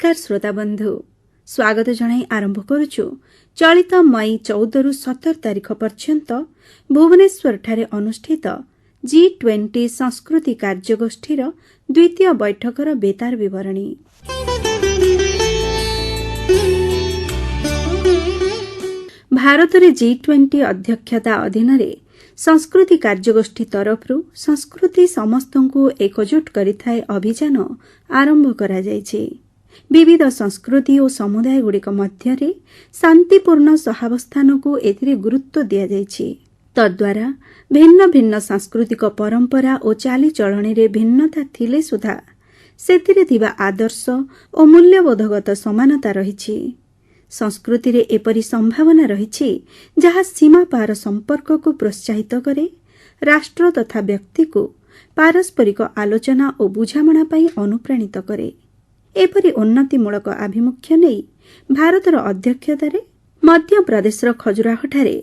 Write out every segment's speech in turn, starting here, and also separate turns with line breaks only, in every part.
नमस्कार श्रोता बंधु स्वागत जनाई आरंभ करुछु चलित मई 14 रु 17 तारिख पर्यंत भुवनेश्वर ठारे अनुष्ठित G20 संस्कृति कार्यगोष्ठीर द्वितीय बैठकर बेतार विवरणी। भारतरे G20 अध्यक्षता अधीन संस्कृति कार्यगोष्ठी तरफरु संस्कृति समस्तंकु एकजुट करिथाय अभियान आरंभ करा जायछि। विविध संस्कृति और समुदाय गुड़िक मध्यरे शांतिपूर्ण सहावस्थान को एथिरे गुरुत्व दिया जायछि। तद्वारा भिन्न भिन्न सांस्कृतिक परंपरा और चालीचलनी रे भिन्नता थिले सुधा सेतिरे थिबा आदर्श और मूल्यबोधगत समानता रहिछि। संस्कृति रे एपरि संभावना रहिछि जहा सीमा पार संपर्क को प्रोत्साहित करे, राष्ट्र तथा व्यक्ति को पारस्परिक आलोचना और बुझामणा पई अनुप्राणित करे। एपरि उन्नतिमूलक आभिमुख्य नहीं भारतर अध्यक्षतार मध्य प्रदेशर खजुराहोठारे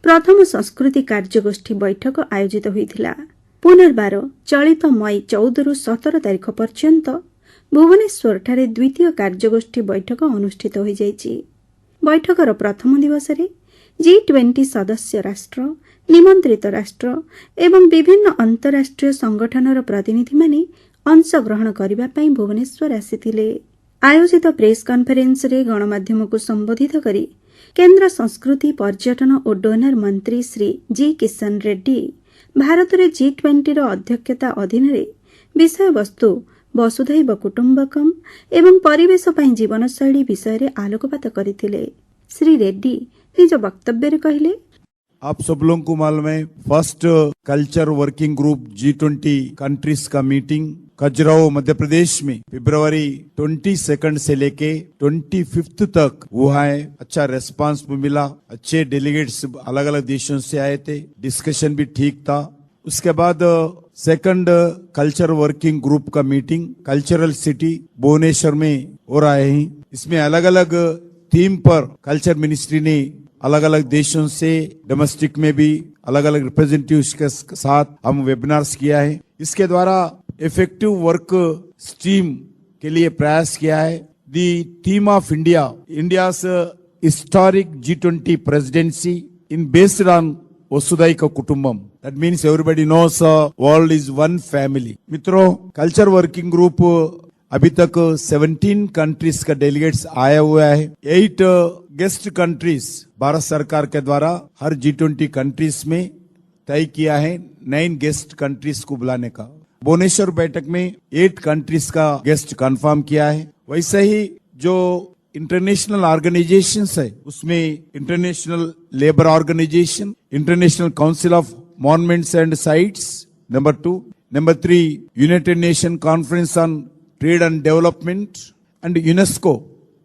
प्रथम संस्कृति कार्यगोष्ठी बैठक आयोजित होइथिला। पुनर्बार चलित मई 14 रु 17 तारिख पर्यंत भुवनेश्वर ठारे द्वितीय कार्यगोष्ठी बैठक अनुष्ठित होई जायछि। बैठकर प्रथम दिवस रे G20 सदस्य राष्ट्र, निमंत्रित राष्ट्र एवं विभिन्न अंतरराष्ट्रीय संगठनर प्रतिनिधि माने अंशग्रहण करबा पई भुवनेश्वर आसीथिले। आयोजित प्रेस कॉन्फ्रेंस रे गणमाध्यम को संबोधित करी केंद्र संस्कृति पर्यटन और डोनर मंत्री श्री जी किशन रेड्डी भारत रे G20 रो अध्यक्षता अधीन रे विषय वस्तु वसुधैव कुटुंबकम एवं परिवेश पई जीवनशैली विषय रे आलोकपात करथिले। श्री रेड्डी निज वक्तव्य रे कहिले,
आप सब लोगों को मालूम है first culture working group G20 countries का मीटिंग खजुराहो मध्य प्रदेश में फरवरी 22 से लेके 25 तक हुआ है। अच्छा रेस्पॉन्स भी मिला, अच्छे डेलीगेट्स अलग अलग देशों से आए थे, डिस्कशन भी ठीक था। उसके बाद सेकंड कल्चर वर्किंग ग्रुप का मीटिंग कल्चरल सिटी भुवनेश्वर में हो रहा है। इसमें अलग अलग थीम पर कल्चर मिनिस्ट्री ने अलग अलग देशों से डोमेस्टिक में भी अलग अलग रिप्रेजेंटेटिव्स के साथ हम वेबिनार्स किया है। इसके द्वारा इफेक्टिव वर्क स्ट्रीम के लिए प्रयास किया है। The theme of India's historic G20 presidency in based on वसुधैव कुटुंबम। That means everybody knows world is one family। मित्रों, कल्चर वर्किंग ग्रुप अभी तक 17 कंट्रीज का डेलीगेट्स आया हुआ है। 8 गेस्ट कंट्रीज भारत सरकार के द्वारा हर G20 कंट्रीज में तय किया है 9 गेस्ट कंट्रीज को बुलाने का। भुवनेश्वर बैठक में 8 कंट्रीज का गेस्ट कंफर्म किया है। वैसे ही जो इंटरनेशनल ऑर्गेनाइजेशंस है उसमें international labour organization, international council of monuments and sites, number 2, number 3 united nation conference on trade and development and UNESCO,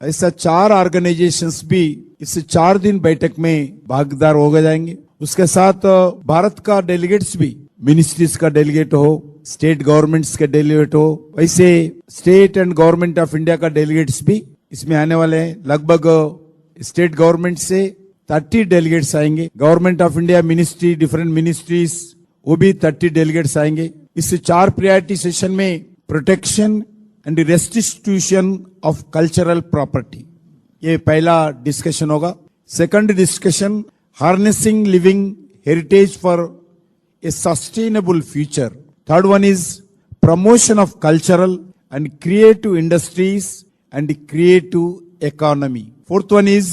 ऐसा 4 ऑर्गेनाइजेशंस भी इस 4 दिन बैठक में भागीदार हो जाएंगे। उसके साथ भारत का डेलीगेट्स भी मिनिस्ट्रीज का डेलीगेट हो, स्टेट गवर्नमेंट्स के डेलीगेट हो, वैसे state and government of India का डेलीगेट्स भी इसमें आने वाले हैं। लगभग स्टेट गवर्नमेंट से 30 डेलीगेट्स आएंगे। Government of India ministry, different ministries, वो भी 30 डेलीगेट्स आएंगे। इस 4 प्रायोरिटी सेशन में protection and restitution of cultural property, ये पहला डिस्कशन होगा। Second discussion harnessing living heritage for a sustainable future. Third one is promotion of cultural and creative industries and creative economy. Fourth one is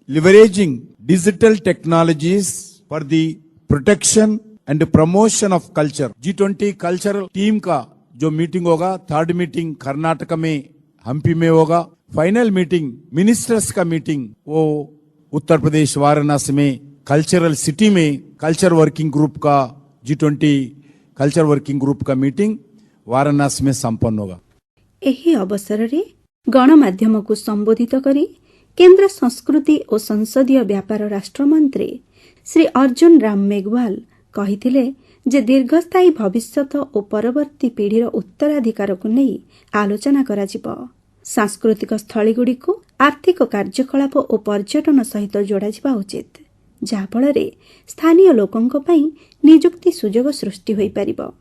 leveraging digital technologies for the protection and promotion of culture. G20 cultural team का जो meeting होगा, third meeting Karnataka में हम्पी में होगा। Final meeting ministers का meeting वो उत्तर प्रदेश वाराणसी में cultural city में कल्चर वर्किंग ग्रुप का G20 कल्चर वर्किंग ग्रुप का मीटिंग वाराणसी में संपन्न होगा।
एही अवसर रे गणमाध्यम को संबोधित करी केंद्र संस्कृति और संसदीय व्यापार राष्ट्र मंत्री श्री अर्जुन राम मेघवाल कहिथिले जे दीर्घस्थायी भविष्यत और परवर्ती पीढ़ीर उत्तराधिकार को नहीं आलोचना कराजिब। सांस्कृतिक स्थली गुड़ी को आर्थिक कार्यकलाप और पर्यटन सहित जोड़ा उचित, जहा फल स्थानीय लोकों निजुक्ति सुजोग सृष्टि होई परिबो।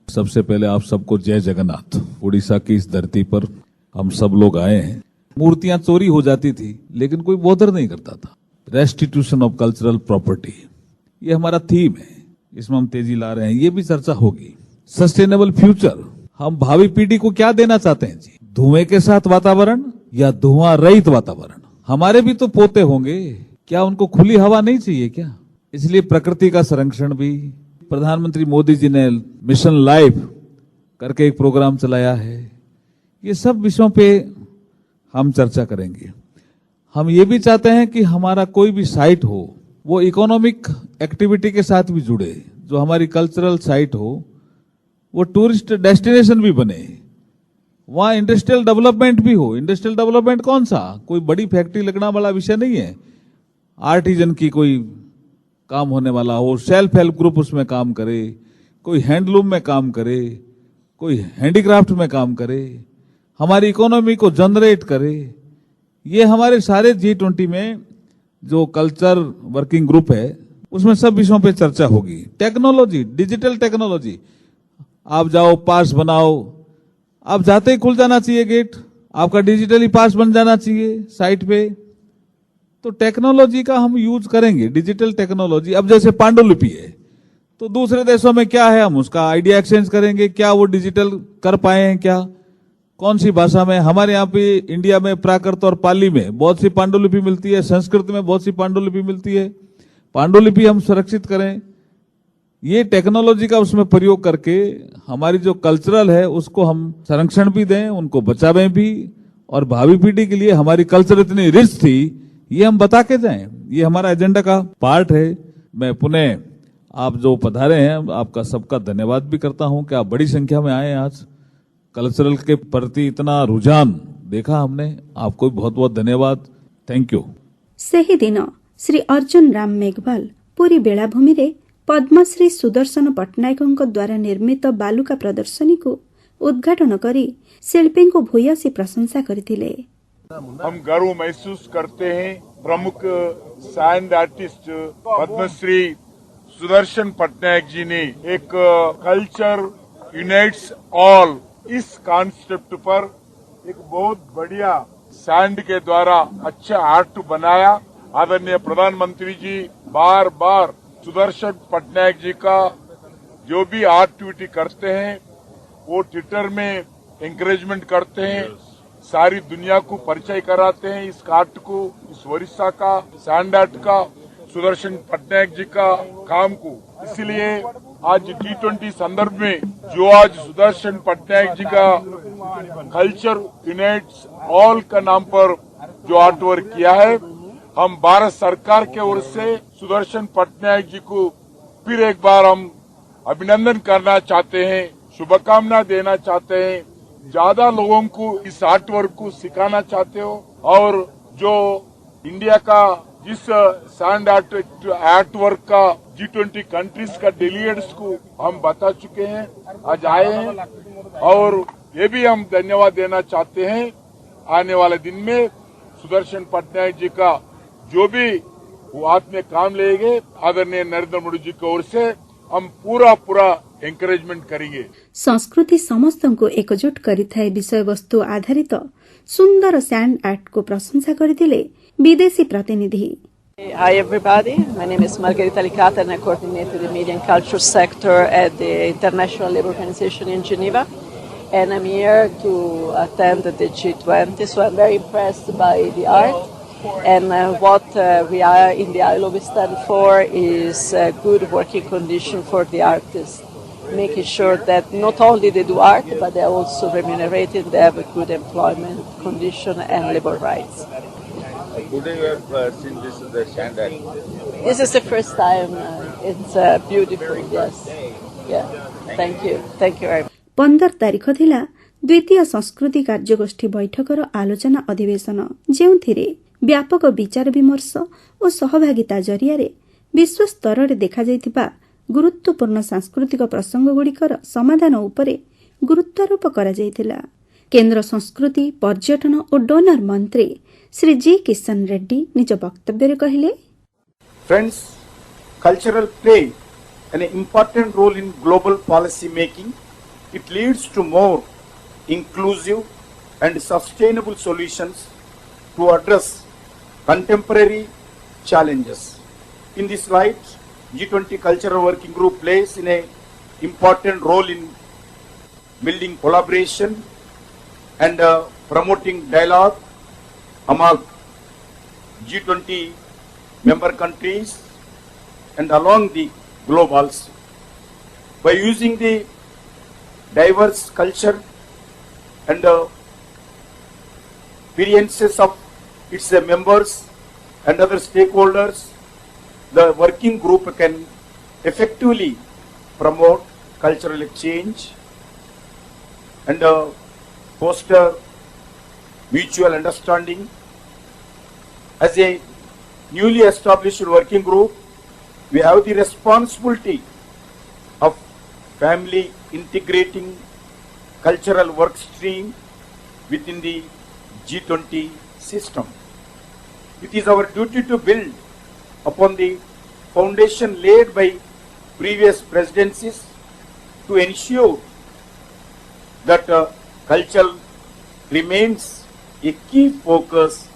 सबसे पहले आप सबको जय जगन्नाथ। उड़ीसा की इस धरती पर हम सब लोग आए हैं। मूर्तियां चोरी हो जाती थी लेकिन कोई बॉदर नहीं करता था। रेस्टिट्यूशन ऑफ कल्चरल प्रॉपर्टी, ये हमारा थीम है, इसमें हम तेजी ला रहे हैं, ये भी चर्चा होगी। सस्टेनेबल फ्यूचर, हम भावी पीढ़ी को क्या देना चाहते हैं जी? धुएं के साथ वातावरण या धुआं रहित वातावरण? हमारे भी तो पोते होंगे, क्या उनको खुली हवा नहीं चाहिए क्या? इसलिए प्रकृति का संरक्षण भी, प्रधानमंत्री मोदी जी ने मिशन लाइफ करके एक प्रोग्राम चलाया है, ये सब विषयों पे हम चर्चा करेंगे। हम ये भी चाहते हैं कि हमारा कोई भी साइट हो वो इकोनॉमिक एक्टिविटी के साथ भी जुड़े, जो हमारी कल्चरल साइट हो वो टूरिस्ट डेस्टिनेशन भी बने, वहां इंडस्ट्रियल डेवलपमेंट भी हो। इंडस्ट्रियल डेवलपमेंट कौन सा? कोई बड़ी फैक्ट्री लगना वाला विषय नहीं है, आर्टिजन की कोई काम होने वाला हो, सेल्फ हेल्प ग्रुप उसमें काम करे, कोई हैंडलूम में काम करे, कोई हैंडीक्राफ्ट में काम करे, हमारी इकोनॉमी को जनरेट करे। ये हमारे सारे G20 में जो कल्चर वर्किंग ग्रुप है उसमें सब विषयों पे चर्चा होगी। टेक्नोलॉजी, डिजिटल टेक्नोलॉजी, आप जाओ पास बनाओ, आप जाते ही खुल जाना चाहिए गेट, आपका डिजिटली पास बन जाना चाहिए साइट पे। तो टेक्नोलॉजी का हम यूज करेंगे, डिजिटल टेक्नोलॉजी। अब जैसे पांडुलिपि है तो दूसरे देशों में क्या है, हम उसका आइडिया एक्सचेंज करेंगे, क्या वो डिजिटल कर पाए हैं, क्या कौन सी भाषा में। हमारे यहाँ पे इंडिया में प्राकृत और पाली में बहुत सी पांडुलिपि मिलती है, संस्कृत में बहुत सी पांडुलिपि मिलती है। पांडुलिपि हम सुरक्षित करें, ये टेक्नोलॉजी का उसमें प्रयोग करके हमारी जो कल्चरल है उसको हम संरक्षण भी दें, उनको बचावें भी, और भावी पीढ़ी के लिए हमारी कल्चर इतनी रिच थी ये हम बता के जाएं। ये हमारा एजेंडा का पार्ट है। मैं पुनः आप जो पधारे हैं आपका सबका धन्यवाद भी करता हूं कि आप बड़ी संख्या में आए आज। कल्चरल के प्रति इतना रुझान देखा हमने, आपको बहुत बहुत धन्यवाद, थैंक यू।
ସେହି ଦିନ ଶ୍ରୀ ଅର୍ଜୁନ ରାମ ମେଘୱାଲ ପୁରୀ ବେଳାଭୂମିରେ ପଦ୍ମଶ୍ରୀ ସୁଦର୍ଶନ ପଟ୍ଟନାୟକଙ୍କ ଦ୍ୱାରା ନିର୍ମିତ ବାଲୁକା ପ୍ରଦର୍ଶନୀକୁ ଉଦ୍ଘାଟନ କରି ଶିଳ୍ପୀଙ୍କୁ ଭୂୟସୀ ପ୍ରଶଂସା କରିଥିଲେ।
हम गर्व महसूस करते हैं प्रमुख सैंड आर्टिस्ट पद्मश्री सुदर्शन पटनायक जी ने एक कल्चर यूनाइट्स ऑल इस कॉन्सेप्ट पर एक बहुत बढ़िया सैंड के द्वारा अच्छा आर्ट बनाया। आदरणीय प्रधानमंत्री जी बार बार सुदर्शन पटनायक जी का जो भी एक्टिविटी करते हैं वो ट्विटर में एंकरेजमेंट करते हैं, सारी दुनिया को परिचय कराते हैं इस आर्ट को, इस ओडिशा का सैंड आर्ट का, सुदर्शन पटनायक जी का काम को। इसलिए आज G20 संदर्भ में जो आज सुदर्शन पटनायक जी का कल्चर यूनाइट्स ऑल का नाम पर जो आर्ट वर्क किया है, हम भारत सरकार के ओर से सुदर्शन पटनायक जी को फिर एक बार हम अभिनंदन करना चाहते हैं, शुभकामना देना चाहते हैं। ज्यादा लोगों को इस आर्ट वर्क को सिखाना चाहते हो, और जो इंडिया का जिस सैंड आर्ट वर्क का G20 कंट्रीज का डेलीगेट्स को हम बता चुके हैं, आज आए हैं, और ये भी हम धन्यवाद देना चाहते हैं। आने वाले दिन में सुदर्शन पटनायक जी का जो भी वो हाथ में काम लेंगे, आदरणीय नरेंद्र मोदी जी की ओर से हम पूरा एनकरेजमेंट करेंगे।
संस्कृति समस्तଙ୍କୁ एकजुट କରିଥାଏ विषयवस्तु आधारित सुंदर सैंड आर्ट को प्रशंसा କରିଥିଲେ विदेशी प्रतिनिधि।
Hi everybody, my name is Margherita Licata and I coordinate the media and culture sector at the International Labour Organization in Geneva, and I'm here to attend the G20, so I'm very impressed by the art, and what we are in the ILO we stand for is a good working condition for the artists, making sure that not only they do art but they are also remunerated, they have a good employment condition and labour rights.
Today you have seen this is the sand art.
This is the first time. It's beautiful. Yes. Yeah. Thank you very much.
15 ତାରିଖ ଥିଲା ଦ୍ୱିତୀୟ ସଂସ୍କୃତି କାର୍ଯ୍ୟଗୋଷ୍ଠୀ ବୈଠକର ଆଲୋଚନା ଅଧିବେଶନ, ଯେଉଁଥିରେ ବ୍ୟାପକ ବିଚାର ବିମର୍ଶ ଓ ସହଭାଗିତା ଜରିଆରେ ବିଶ୍ୱସ୍ତରରେ ଦେଖାଯାଇଥିବା ଗୁରୁତ୍ୱପୂର୍ଣ୍ଣ ସାଂସ୍କୃତିକ ପ୍ରସଙ୍ଗଗୁଡ଼ିକର ସମାଧାନ ଉପରେ ଗୁରୁତ୍ୱାରୋପ କରାଯାଇଥିଲା। କେନ୍ଦ୍ର ସଂସ୍କୃତି, ପର୍ଯ୍ୟଟନ ଓ ଡୋନର ମନ୍ତ୍ରୀ ଶ୍ରୀ ଜି କିଶନ ରେଡ୍ଡୀ ନିଜ ବକ୍ତବ୍ୟରେ କହିଲେ,
Friends, cultural play an important role in global policy making. It leads to more inclusive, and sustainable solutions to address contemporary challenges. In this light, G20 Cultural Working Group plays an important role in building collaboration and promoting dialogue among G20 member countries and along the globe also. By using the diverse culture and experiences of its members and other stakeholders, the working group can effectively promote cultural exchange and foster mutual understanding. As a newly established working group, we have the responsibility of family integrating cultural work stream within the G20 system. It is our duty to build upon the foundation laid by previous presidencies to ensure that culture remains a key focus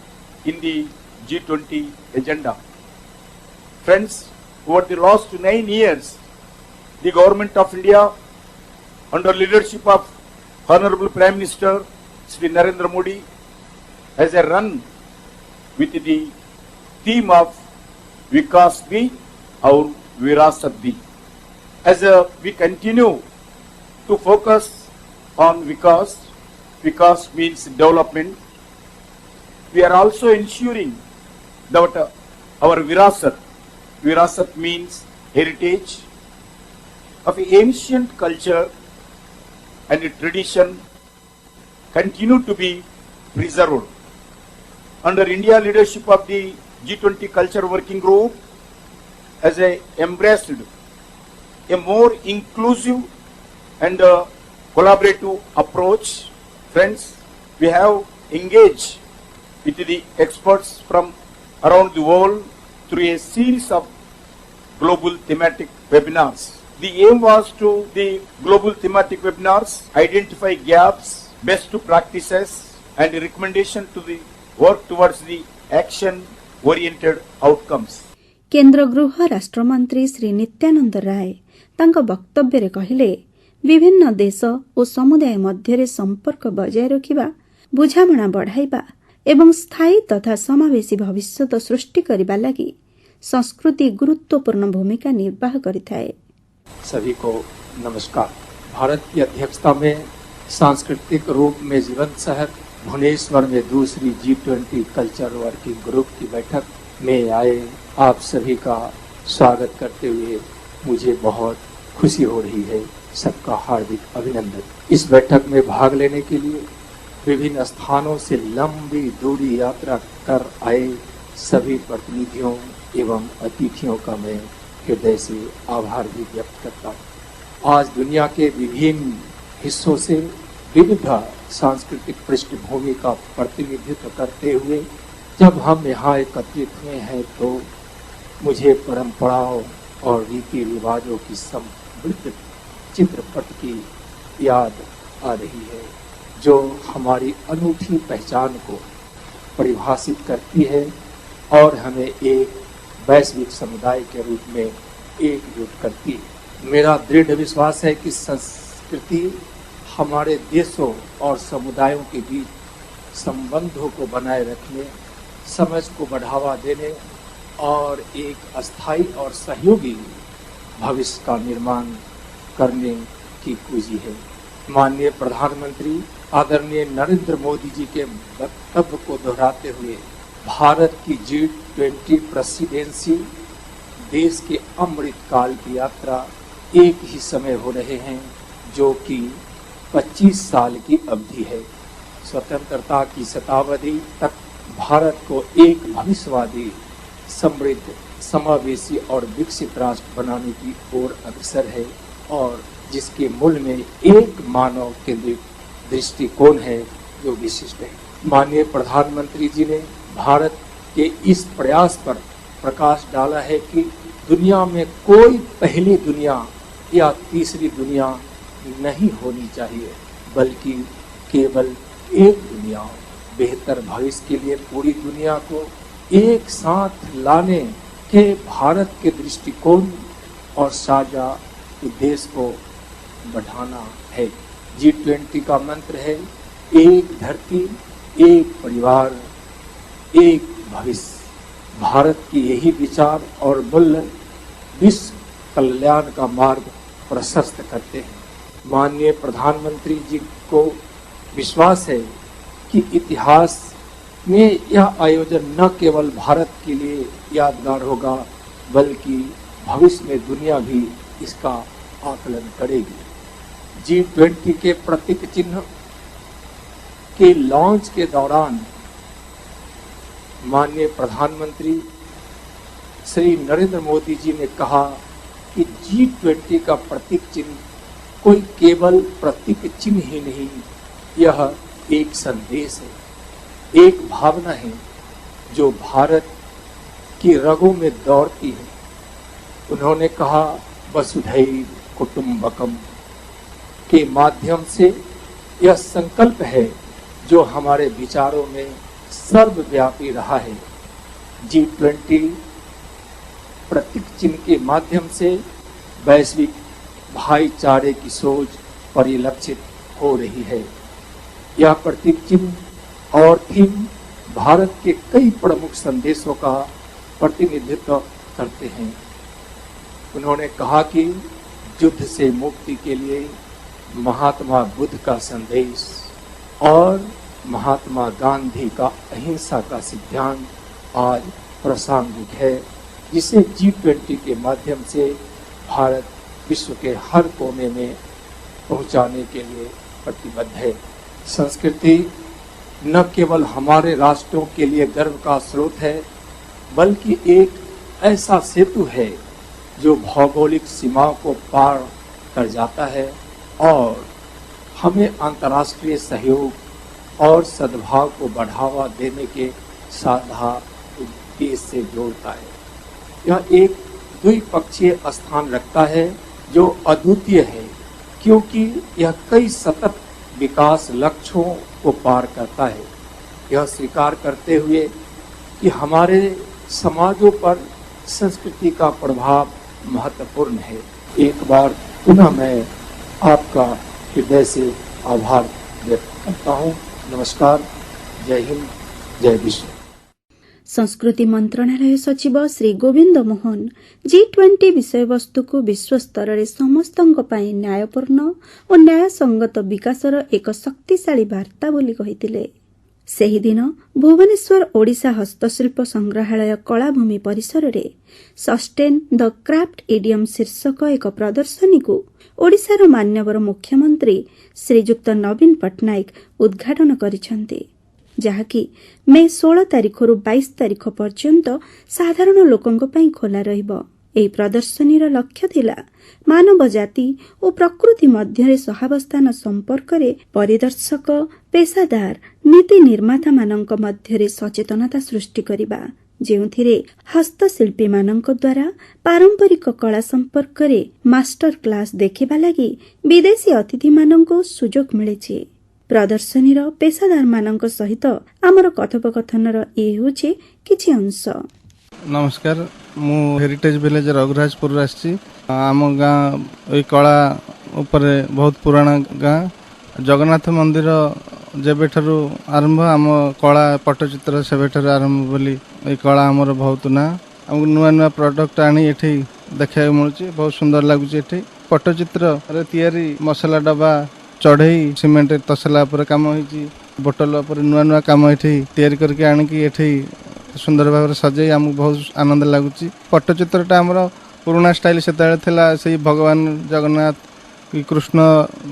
in the G20 agenda. Friends, over the last 9 years, the Government of India, under leadership of Honorable Prime Minister Shri Narendra Modi, has a run with the theme of Vikas Bhi aur Virasat Bhi. As we continue to focus on Vikas, Vikas means development, we are also ensuring that our Virasat means heritage of ancient culture and tradition continue to be preserved. Under India leadership of the G20 Culture Working Group has embraced a more inclusive and collaborative approach. Friends, we have engaged with the experts from around the world through a series of global thematic webinars. The aim was to the global thematic webinars identify gaps, best practices and recommendation to the work towards the action-oriented outcomes.
କେନ୍ଦ୍ର ଗୃହ ରାଷ୍ଟ୍ରମନ୍ତ୍ରୀ ଶ୍ରୀ ନିତ୍ୟାନନ୍ଦ ରାୟ ତାଙ୍କ ବକ୍ତବ୍ୟରେ କହିଲେ, ବିଭିନ୍ନ ଦେଶ ଓ ସମୁଦାୟ ମଧ୍ୟରେ ସମ୍ପର୍କ ବଜାୟ ରଖିବା, ବୁଝାମଣା ବଢ଼ାଇବା ଏବଂ ସ୍ଥାୟୀ ତଥା ସମାବେଶୀ ଭବିଷ୍ୟତ ସୃଷ୍ଟି କରିବା ଲାଗି संस्कृति गुरुत्वपूर्ण भूमिका निर्वाह କରିଥାଏ।
सभी को नमस्कार। भारत की अध्यक्षता में सांस्कृतिक रूप में जीवंत शहर भुवनेश्वर में दूसरी G20 कल्चर वर्किंग ग्रुप की बैठक में आए आप सभी का स्वागत करते हुए मुझे बहुत खुशी हो रही है। सबका हार्दिक अभिनंदन। इस बैठक में भाग लेने के लिए विभिन्न स्थानों से लंबी दूरी यात्रा कर आए सभी प्रतिनिधियों एवं अतिथियों का मैं हृदय से आभार भी व्यक्त करता हूँ। आज दुनिया के विभिन्न हिस्सों से विविध सांस्कृतिक पृष्ठभूमि का प्रतिनिधित्व करते हुए जब हम यहाँ एकत्रित हुए हैं तो मुझे परंपराओं और रीति रिवाजों की समृद्ध चित्रपट की याद आ रही है जो हमारी अनूठी पहचान को परिभाषित करती है और हमें एक वैश्विक समुदाय के रूप में एकजुट करती है। मेरा दृढ़ विश्वास है कि संस्कृति हमारे देशों और समुदायों के बीच संबंधों को बनाए रखने, समझ को बढ़ावा देने और एक अस्थायी और सहयोगी भविष्य का निर्माण करने की कुंजी है। माननीय प्रधानमंत्री आदरणीय नरेंद्र मोदी जी के वक्तव्य को दोहराते हुए भारत की G20 प्रेसिडेंसी देश के अमृत काल की यात्रा एक ही समय हो रहे हैं जो कि 25 साल की अवधि है। स्वतंत्रता की शताब्दी तक भारत को एक भविष्यवादी समृद्ध समावेशी और विकसित राष्ट्र बनाने की ओर अग्रसर है और जिसके मूल में एक मानव केंद्रित दृष्टिकोण है जो विशिष्ट है। माननीय प्रधानमंत्री जी ने भारत के इस प्रयास पर प्रकाश डाला है कि दुनिया में कोई पहली दुनिया या तीसरी दुनिया नहीं होनी चाहिए बल्कि केवल एक दुनिया, बेहतर भविष्य के लिए पूरी दुनिया को एक साथ लाने के भारत के दृष्टिकोण और साझा उद्देश्य को बढ़ाना है। G20 का मंत्र है एक धरती, एक परिवार, एक भविष्य। भारत की यही विचार और मूल्य विश्व कल्याण का मार्ग प्रशस्त करते हैं। माननीय प्रधानमंत्री जी को विश्वास है कि इतिहास में यह आयोजन न केवल भारत के लिए यादगार होगा, बल्कि भविष्य में दुनिया भी इसका आकलन करेगी। G20 के प्रतीक चिन्ह के लॉन्च के दौरान माननीय प्रधानमंत्री श्री नरेंद्र मोदी जी ने कहा कि G20 का प्रतीक चिन्ह कोई केवल प्रतीक चिन्ह ही नहीं, यह एक संदेश है, एक भावना है जो भारत की रगों में दौड़ती है। उन्होंने कहा वसुधैव कुटुंबकम के माध्यम से यह संकल्प है जो हमारे विचारों में सर्वव्यापी रहा है। G20 प्रतीक चिन्ह के माध्यम से वैश्विक भाईचारे की सोच परिलक्षित हो रही है। यह प्रतीक चिन्ह और थीम भारत के कई प्रमुख संदेशों का प्रतिनिधित्व करते हैं। उन्होंने कहा कि युद्ध से मुक्ति के लिए महात्मा बुद्ध का संदेश और महात्मा गांधी का अहिंसा का सिद्धांत आज प्रासंगिक है, जिसे G20 के माध्यम से भारत विश्व के हर कोने में पहुंचाने के लिए प्रतिबद्ध है। संस्कृति न केवल हमारे राष्ट्रों के लिए गर्व का स्रोत है, बल्कि एक ऐसा सेतु है जो भौगोलिक सीमाओं को पार कर जाता है और हमें अंतर्राष्ट्रीय सहयोग और सद्भाव को बढ़ावा देने के साधा उद्देश्य से जोड़ता है। यह एक द्विपक्षीय स्थान रखता है जो अद्वितीय है, क्योंकि यह कई सतत विकास लक्ष्यों को पार करता है। यह स्वीकार करते हुए कि हमारे समाजों पर संस्कृति का प्रभाव महत्वपूर्ण है। एक बार पुनः मैं आपका हृदय से आभार व्यक्त करता हूँ। नमस्कार, जय हिंद, जय विश्व।
संस्कृति मंत्रालय सचिव श्री गोविंद मोहन G20 विषयवस्तु को विश्व स्तर में समस्तंक पई न्यायपूर्ण और न्यायसंगत विकासर एक शक्तिशाली वार्ता बोली कहिथिले। ସେହି ଦିନ ଭୁବନେଶ୍ୱର ଓଡ଼ିଶା ହସ୍ତଶିଳ୍ପ ସଂଗ୍ରହାଳୟ କଳାଭୂମି ପରିସରରେ ସଷ୍ଟେନ୍ ଦ କ୍ରାଫ୍ଟ ଇଡିୟମ୍ ଶୀର୍ଷକ ଏକ ପ୍ରଦର୍ଶନୀକୁ ଓଡ଼ିଶାର ମାନ୍ୟବର ମୁଖ୍ୟମନ୍ତ୍ରୀ ଶ୍ରୀଯୁକ୍ତ ନବୀନ ପଟ୍ଟନାୟକ ଉଦ୍ଘାଟନ କରିଛନ୍ତି, ଯାହାକି ମେ 16 ତାରିଖରୁ 22 ତାରିଖ ପର୍ଯ୍ୟନ୍ତ ସାଧାରଣ ଲୋକଙ୍କ ପାଇଁ ଖୋଲା ରହିବ। ଏହି ପ୍ରଦର୍ଶନୀର ଲକ୍ଷ୍ୟ ଥିଲା ମାନବ ଜାତି ଓ ପ୍ରକୃତି ମଧ୍ୟରେ ସହାବସ୍ଥାନ ସମ୍ପର୍କରେ ପରିଦର୍ଶକ, ପେସାଦାର, ନୀତି ନିର୍ମାତାମାନଙ୍କ ମଧ୍ୟରେ ସଚେତନତା ସୃଷ୍ଟି କରିବା, ଯେଉଁଥିରେ ହସ୍ତଶିଳ୍ପୀମାନଙ୍କ ଦ୍ୱାରା ପାରମ୍ପରିକ କଳା ସମ୍ପର୍କରେ ମାଷ୍ଟର କ୍ଲାସ ଦେଖିବା ଲାଗି ବିଦେଶୀ ଅତିଥିମାନଙ୍କୁ ସୁଯୋଗ ମିଳିଛି। ପ୍ରଦର୍ଶନୀର ପେସାଦାରମାନଙ୍କ ସହିତ ଆମର କଥୋପକଥନର ଏ ହେଉଛି କିଛି ଅଂଶ।
नमस्कार, मु हेरिटेज विलेज रघुराजपुर आसी। आम गाँ ये कला उपर बहुत पुराना गाँ। जगन्नाथ मंदिर जेबे ठारू आरंभ आम कला पट्टचित्र सेबे ठारू आरंभ बोली ये कला आमर बहुत ना। आमको नुआ नुआ प्रोडक्ट आनी एठी देखा मिलूँ, बहुत सुंदर लगुच। एठी पट्टचित्र तैयारी मसला डब्बा चढ़ई सीमेंट तसला पर काम होइची, बोतल पर नुआ नुआ काम एठी तैयारी करके आनिकी एठी सुंदर भाव सजाई आमको बहुत आनंद लगुच। पट्टचित्रटा आमर पुराना स्टाइल से से भगवान जगन्नाथ कृष्ण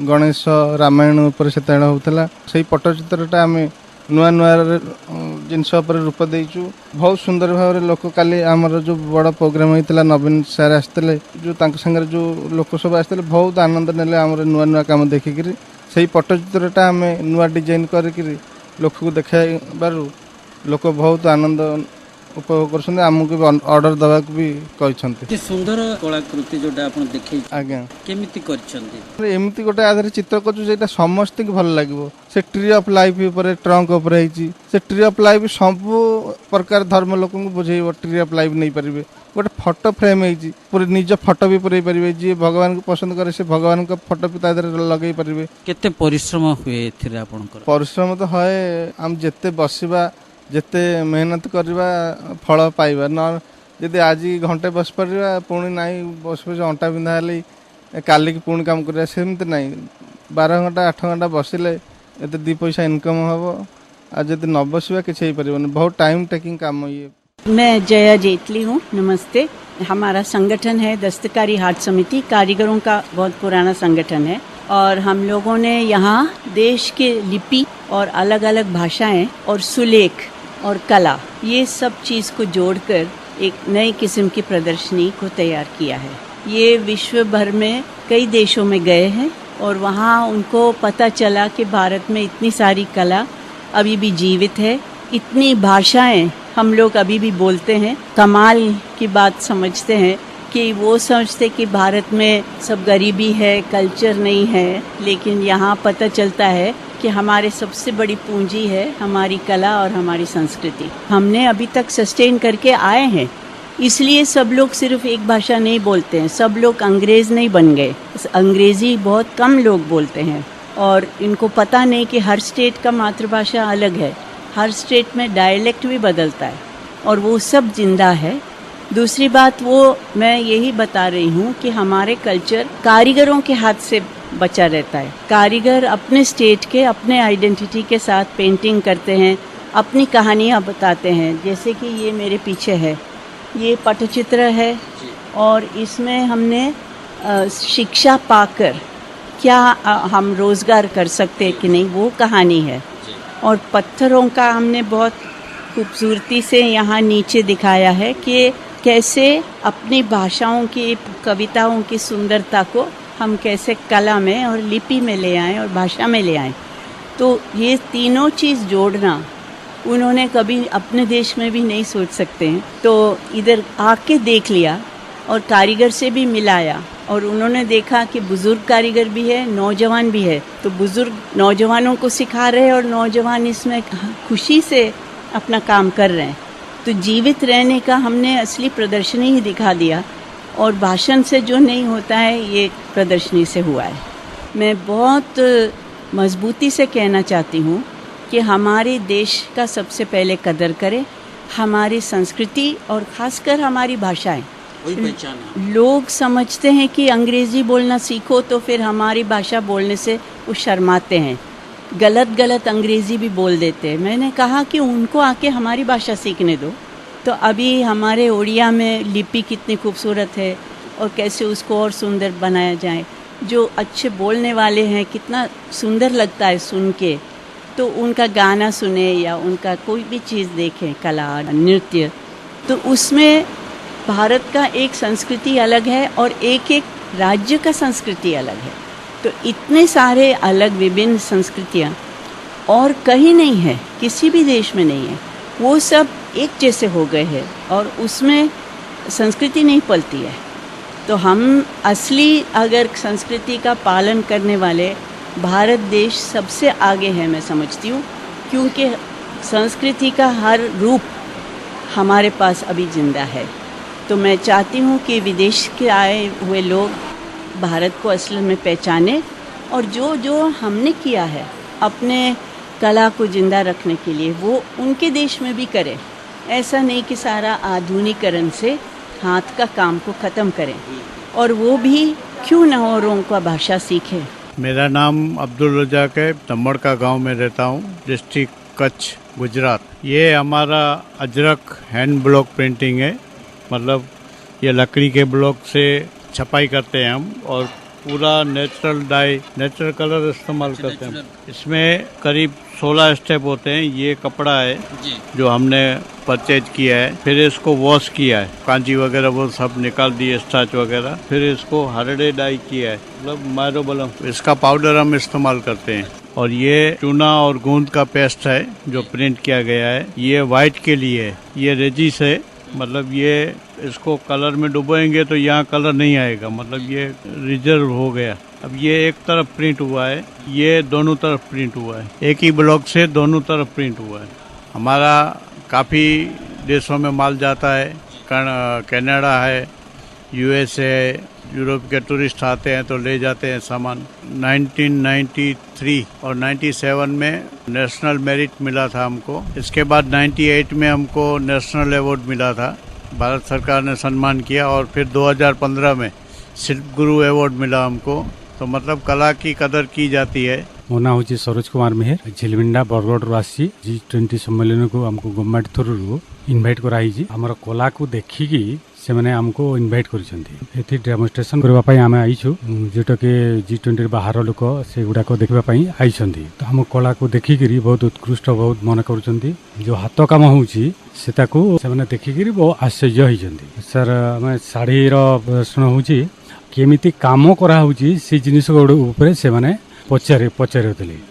गणेश रामायण उपर से होता से पट्टचित्रटा आम नुआ नुआ जिनस रूप देचु। बहुत सुंदर भाव लोक काली आमर जो बड़ प्रोग्राम होता नवीन सार आसते जो सागर जो लोक सब आसते बहुत आनंद नेले आमर नुआ नुआ काम देखिकी से पट्टचित्रटा आम नुआ डिजाइन कर लोक को देखाइबारू लोक बहुत आनंद उपभोग करछन्ते हमकु भी ऑर्डर दबाक भी कहछन्ते।
कि सुंदर कलाकृति जोटा आपण देखै
आज्ञा
केमिति करछन्ते
एमती गोटे आधार चित्र करछु जेटा समस्त के भल लागबो। से ट्री ऑफ लाइफ ऊपर ट्रंक ऊपर हेची से ट्री ऑफ लाइफ सब प्रकार धर्म लोक को बुझेइबो। ट्री ऑफ लाइफ नहीं परिबे गोटे फोटो फ्रेम हेची पूरे निज फोटो भी पुरई परिबे। जे भगवान को पसंद करे से भगवान का फोटो भी तादर लगेई परिबे।
केते परिश्रम हुए एथिरे आपनकर?
परिश्रम तो है हम जेते बसिबा जेते मेहनत करबा फल पाइबा न यदि आज घंटे बस पड़वा पुणी नाई बस बस अंटा बिंधा हेली काली की पुणी काम करवा सेमती नाई 12 घंटा 8 घंटा बसिले एते 2 पैसा इनकम हबो। आज यदि न बसिबा किछ हे परिबो बहुत टाइम टेकिंग काम ये।
मैं जया जेटली हूँ। नमस्ते। हमारा संगठन है दस्तकारी हाट समिति, कारीगरों का बहुत पुराना संगठन है और हम लोगों ने यहाँ देश के लिपि और अलग अलग भाषाएं और सुलेख और कला ये सब चीज़ को जोड़कर एक नई किस्म की प्रदर्शनी को तैयार किया है। ये विश्व भर में कई देशों में गए हैं और वहाँ उनको पता चला कि भारत में इतनी सारी कला अभी भी जीवित है, इतनी भाषाएं हम लोग अभी भी बोलते हैं। कमाल की बात समझते हैं कि वो समझते कि भारत में सब गरीबी है, कल्चर नहीं है, लेकिन यहाँ पता चलता है कि हमारे सबसे बड़ी पूंजी है हमारी कला और हमारी संस्कृति। हमने अभी तक सस्टेन करके आए हैं, इसलिए सब लोग सिर्फ एक भाषा नहीं बोलते हैं। सब लोग अंग्रेज नहीं बन गए। अंग्रेजी बहुत कम लोग बोलते हैं और इनको पता नहीं कि हर स्टेट का मातृभाषा अलग है, हर स्टेट में डायलेक्ट भी बदलता है और वो सब जिंदा है। दूसरी बात वो मैं यही बता रही हूँ कि हमारे कल्चर कारीगरों के हाथ से बचा रहता है। कारीगर अपने स्टेट के अपने आइडेंटिटी के साथ पेंटिंग करते हैं, अपनी कहानियाँ बताते हैं। जैसे कि ये मेरे पीछे है, ये पटचित्र है और इसमें हमने शिक्षा पाकर क्या हम रोज़गार कर सकते हैं कि नहीं वो कहानी है। और पत्थरों का हमने बहुत खूबसूरती से यहाँ नीचे दिखाया है कि कैसे अपनी भाषाओं की कविताओं की सुंदरता को हम कैसे कला में और लिपि में ले आएं और भाषा में ले आएं। तो ये तीनों चीज़ जोड़ना उन्होंने कभी अपने देश में भी नहीं सोच सकते हैं। तो इधर आके देख लिया और कारीगर से भी मिलाया और उन्होंने देखा कि बुजुर्ग कारीगर भी है, नौजवान भी है। तो बुजुर्ग नौजवानों को सिखा रहे हैं और नौजवान इसमें खुशी से अपना काम कर रहे हैं। तो जीवित रहने का हमने असली प्रदर्शनी ही दिखा दिया और भाषण से जो नहीं होता है ये प्रदर्शनी से हुआ है। मैं बहुत मजबूती से कहना चाहती हूँ कि हमारे देश का सबसे पहले कदर करें, हमारी संस्कृति और खासकर हमारी भाषाएं। लोग समझते हैं कि अंग्रेजी बोलना सीखो तो फिर हमारी भाषा बोलने से वो शर्माते हैं, गलत अंग्रेजी भी बोल देते हैं। मैंने कहा कि उनको आके हमारी भाषा सीखने दो। तो अभी हमारे ओडिया में लिपि कितनी खूबसूरत है और कैसे उसको और सुंदर बनाया जाए। जो अच्छे बोलने वाले हैं कितना सुंदर लगता है सुन के। तो उनका गाना सुने या उनका कोई भी चीज़ देखें, कला नृत्य, तो उसमें भारत का एक संस्कृति अलग है और एक एक राज्य का संस्कृति अलग है। तो इतने सारे अलग विभिन्न संस्कृतियाँ और कहीं नहीं है, किसी भी देश में नहीं है। वो सब एक जैसे हो गए हैं और उसमें संस्कृति नहीं पलती है। तो हम असली अगर संस्कृति का पालन करने वाले भारत देश सबसे आगे है, मैं समझती हूँ, क्योंकि संस्कृति का हर रूप हमारे पास अभी जिंदा है। तो मैं चाहती हूँ कि विदेश के आए हुए लोग भारत को असल में पहचाने और जो जो हमने किया है अपने कला को जिंदा रखने के लिए वो उनके देश में भी करें। ऐसा नहीं कि सारा आधुनिकीकरण से हाथ का काम को ख़त्म करें और वो भी क्यों न औरों का भाषा सीखें।
मेरा नाम अब्दुल रजाक है, तम्मड़ का गांव में रहता हूं, डिस्ट्रिक्ट कच्छ, गुजरात। ये हमारा अजरक हैंड ब्लॉक प्रिंटिंग है, मतलब ये लकड़ी के ब्लॉक से छपाई करते हैं हम और पूरा नेचुरल डाई, नेचुरल कलर इस्तेमाल करते हैं। इसमें करीब 16 स्टेप होते हैं। ये कपड़ा है जो हमने परचेज किया है, फिर इसको वॉश किया है, कांजी वगैरह वो सब निकाल दिए, स्टार्च वगैरह, फिर इसको हरडे डाई किया है, मतलब मायरोबलम, इसका पाउडर हम इस्तेमाल करते हैं। और ये चूना और गूंद का पेस्ट है जो प्रिंट किया गया है। ये व्हाइट के लिए है, ये रेजिस है, मतलब ये इसको कलर में डुबोएंगे तो यहाँ कलर नहीं आएगा, मतलब ये रिजर्व हो गया। अब ये एक तरफ प्रिंट हुआ है, ये दोनों तरफ प्रिंट हुआ है, एक ही ब्लॉक से दोनों तरफ प्रिंट हुआ है। हमारा काफ़ी देशों में माल जाता है, कनाडा है, यूएसए, यूरोप के टूरिस्ट आते हैं तो ले जाते हैं सामान। 1993 और 97 में नेशनल मेरिट मिला था हमको। इसके बाद 98 में हमको नेशनल अवार्ड मिला था, भारत सरकार ने सम्मान किया। और फिर 2015 में शिल्प गुरु अवार्ड मिला हमको। तो मतलब कला की कदर की जाती है।
मो ना हूँ सरोज कुमार मेहर, झिलमिंडा बरगढ़ आसी G20 सम्मेलन को हमको गवर्नमेंट थ्रू इनवाइट कराई। आमर कला को देखिकी से मैंने हमको इनवाइट कर डेमोन्स्ट्रेशन करने आम आईचु, जोटा कि G20 बाहर लोक से गुड़ाक देखापी आई। तो आम कला को देखिकी बहुत उत्कृष्ट बहुत मन कर जो हाथ काम होची से देखिकी बहुत आश्चर्य होती। सर आम शाढ़ी प्रश्न हूँ केमिति काम कराऊँगी से जिन गुड़ से मैंने पचारे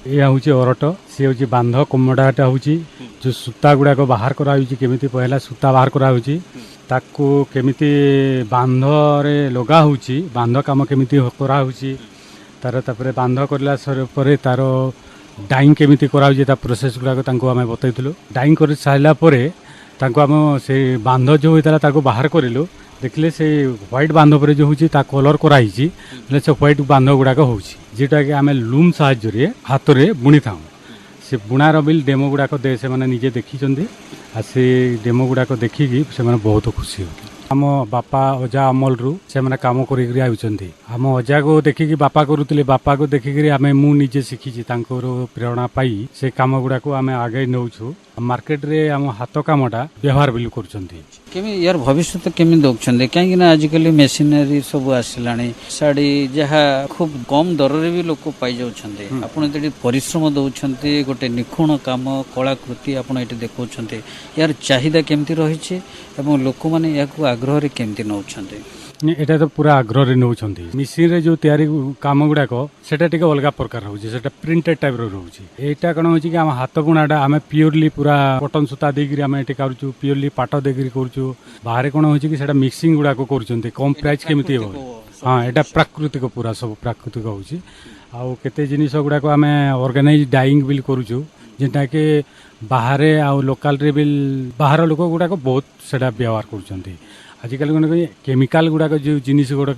या हूँ अरट, सी हूँ बांध कमड़ाटा हूँ जो सूता गुड़ाक बाहर कराऊँगी, केमिति पहला सूता बाहर कराऊँगी, ताकू केमिति बांध रे लगा होची, बांध काम केमिति कराऊँगी, तार तापर बांध करला पर तार डाइंग केमिति कराऊँगी, ता प्रोसेस गुड़ाक आम बतईलु। डाइंग कर सारा आम से बांध जो होता है बाहर करूँ, देखिले से व्हाइट बांध पर जो होची ता कलर कराई से व्हाइट बांध गुड़ाक होची, जेटा कि आम लूम साहाय्य हाथ में बुणी था। से बुणार बिल डेमो गुड़ाक से मैंने निजे देखी से डेमो गुड़ाक देखिकी से बहुत खुशी होती। आम बापा अजा अमल रू से मैंने काम कर आम अजा को देखिकी बापा करुले, बापा को देखिकी आम मुझे शिखी प्रेरणा पाई से काम गुड़ाक आम आगे नौछु। मार्केट रे आम हाथ कामटा व्यवहार बिल कर
यार भविष्य तो केमी देखते कहीं आजिकल मेसीनरी सब आसलानी शाढ़ी जहाँ खूब कम दर रे भी लोक पाई जाउछन्ते। आपण एते परिश्रम दउछन्ते, गोटे निखुण काम कलाकृति आपण एते देखौछन्ते। यार चाहिदा केमती रहिछे एवं लोक माने याकू आग्रह रे केमती नउछन्ते?
एटा तो पूरा आग्रह नौकरी मिसिन रे जो तैयारी काम गुड़ाक सेटा टिके अलग प्रकार रोचे, सेटा प्रिंटेड टाइप रोचे। एटा कौन हो कि आम हाथ बुणाटा आम प्योरली पूरा कटन सूता देकर आम ये करूँ, प्योरली पाट देकर करूँ। बाहर कौन हो कि सेटा मिक्सिंग गुड़ाक कर कम प्राइस केमिति हो। हाँ एटा प्राकृतिक पूरा सब प्राकृतिक होची। आउ केते जिनिस गुड़ाक आम ऑर्गेनाइज डाइंग बिल करूँ, जेटा कि बाहर आउ लोकल रे बिल बाहर लोक गुड़ाक बहुत सेटा व्यवहार कर। आजिकल कौन केमिकाल गुड़ाक जो जिनिस गुड़ाक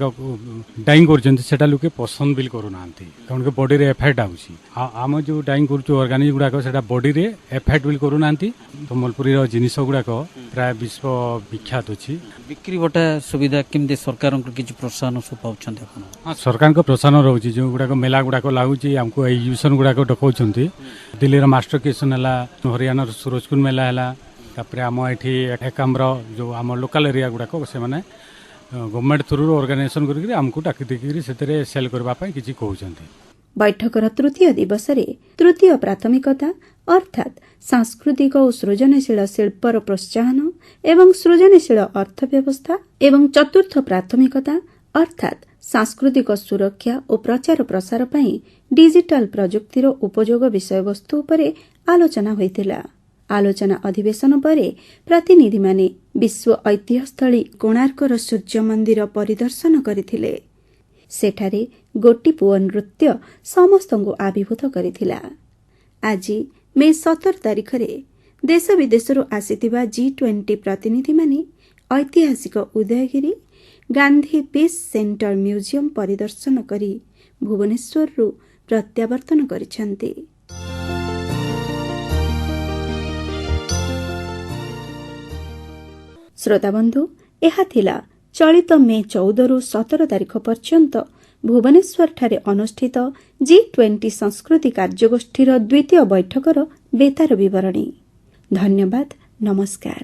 डाइंग कर लोके पसंद बिल करूना, कौन के बॉडी रे एफेक्ट आउची। आम जो डाइंग करूँ ऑर्गेनिक गुड़ाक सेटा बॉडी रे एफेक्ट बिल करूना। सम्बलपुरी जिनिस गुड़ाक प्राय विश्व विख्यात अच्छी।
बिक्री बटा सुविधा केमती सरकार किसी प्रोत्साहन सब पाउछन?
हाँ सरकार को प्रोत्साहन रोचे, जो गुड़ाक मेला गुड़ाक लगुच आमको एग्जिबिशन गुड़ाक डकाउं। दिल्ली मास्टर किशन है, हरियाणा सूरजकुंड मेला है, तापर आम ये एकाम्र जो आम लोकल एरिया गुड़ाक से मैंने गवर्नमेंट थ्रू ऑर्गेनाइजेशन करके आमको डाकी देखिए से सेल करने किसी कहते।
बैठकर तृतीय दिवस तृतीय प्राथमिकता अर्थात सांस्कृतिक और सृजनशील शिल्पर प्रोत्साहन एवं सृजनशील अर्थव्यवस्था एवं चतुर्थ प्राथमिकता अर्थात सांस्कृतिक सुरक्षा और प्रचार प्रसार पई डिजिटल प्रजुक्तिर उपयोग विषय वस्तु उपरे आलोचना होइतिला। आलोचना अधिवेशन परे प्रतिनिधि माने विश्व ऐतिह्यस्थली कोणार्कर सूर्य मंदिर परिदर्शन करथिले। सेठारे गोटीपुओ नृत्य समस्तଙ୍କୁ आविर्भूत କରିଥିଲା। ଆଜି मे 17 ତାରିଖରେ देश विदेशରୁ ଆସିଥିବା G20 ପ୍ରତିନିଧିମାନେ ऐतिहासिक Udayagiri Gandhi peace centre museum परिदर्शन करी भुवनेश्वरରୁ प्रत्यावर्तन କରିଛନ୍ତି। श्रोताबंधु ଏହା ଥିଲା चलित मे 14 ରୁ 17 तारिख पर्यंत भुवनेश्वर अनुष्ठित G20 संस्कृति कार्यगोष्ठीर द्वितीय बैठकर बेतार विवरणी। धन्यवाद, नमस्कार।